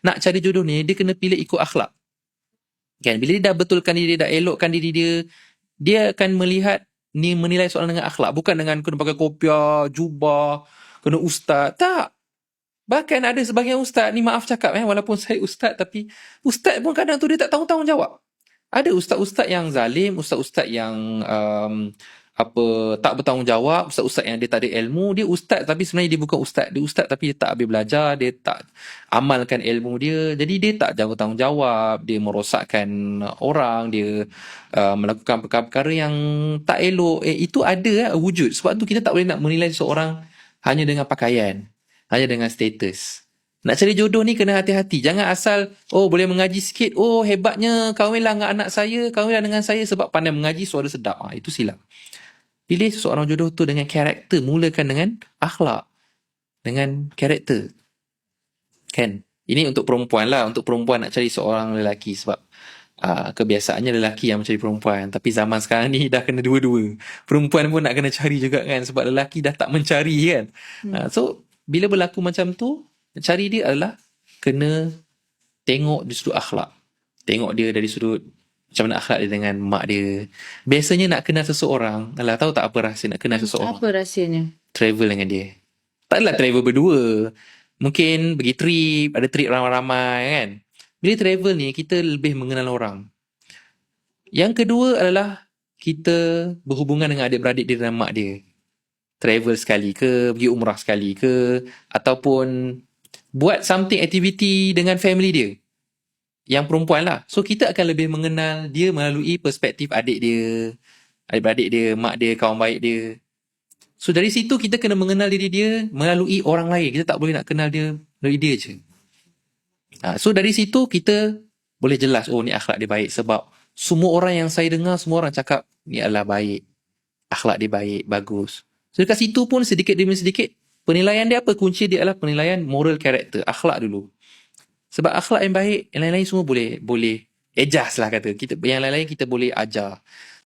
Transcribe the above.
nak cari jodoh ni, dia kena pilih ikut akhlak. Kan? Bila dia dah betulkan diri dia, dah elokkan diri dia, dia akan melihat ni, menilai soalan dengan akhlak, bukan dengan kena pakai kopiah, jubah, kena ustaz. Tak. Bahkan ada sebahagian ustaz ni, maaf cakap walaupun saya ustaz, tapi ustaz pun kadang tu dia tak tanggungjawab. Ada ustaz-ustaz yang zalim, ustaz-ustaz yang tak bertanggungjawab, ustaz-ustaz yang dia tak ada ilmu. Dia ustaz tapi sebenarnya dia bukan ustaz. Dia ustaz tapi dia tak habis belajar, dia tak amalkan ilmu dia. Jadi dia tak jaga tanggungjawab, dia merosakkan orang, dia melakukan perkara-perkara yang tak elok. Itu ada wujud. Sebab tu kita tak boleh nak menilai seseorang hanya dengan pakaian, hanya dengan status. Nak cari jodoh ni kena hati-hati. Jangan asal, boleh mengaji sikit, hebatnya, kahwinlah dengan anak saya, kahwinlah dengan saya sebab pandai mengaji, suara sedap. Itu silap. Pilih seseorang jodoh tu dengan karakter. Mulakan dengan akhlak, dengan karakter. Kan? Ini untuk perempuan lah. Untuk perempuan nak cari seorang lelaki. Sebab kebiasaannya lelaki yang mencari perempuan. Tapi zaman sekarang ni dah kena dua-dua. Perempuan pun nak kena cari juga kan. Sebab lelaki dah tak mencari kan. So, bila berlaku macam tu, cari dia adalah kena tengok dari sudut akhlak. Tengok dia dari sudut macam mana akhlak dia dengan mak dia. Biasanya nak kenal seseorang, tahu tak apa rahsia nak kenal seseorang? Apa rahsianya? Travel dengan dia. Tak adalah travel berdua. Mungkin pergi trip, ada trip ramai-ramai kan. Bila travel ni, kita lebih mengenal orang. Yang kedua adalah kita berhubungan dengan adik-beradik dia dan mak dia. Travel sekali ke, pergi umrah sekali ke, ataupun buat something activity dengan family dia. Yang perempuan lah. So, kita akan lebih mengenal dia melalui perspektif adik dia, adik-beradik dia, mak dia, kawan baik dia. So, dari situ kita kena mengenal diri dia melalui orang lain. Kita tak boleh nak kenal dia melalui dia je. So, dari situ kita boleh jelas, ni akhlak dia baik. Sebab semua orang yang saya dengar, semua orang cakap, ni adalah baik. Akhlak dia baik, bagus. So, dekat situ pun sedikit demi sedikit, penilaian dia apa? Kunci dia adalah penilaian moral character, akhlak dulu. Sebab akhlak yang baik, yang lain-lain semua boleh adjust lah kata. Yang lain-lain kita boleh ajar.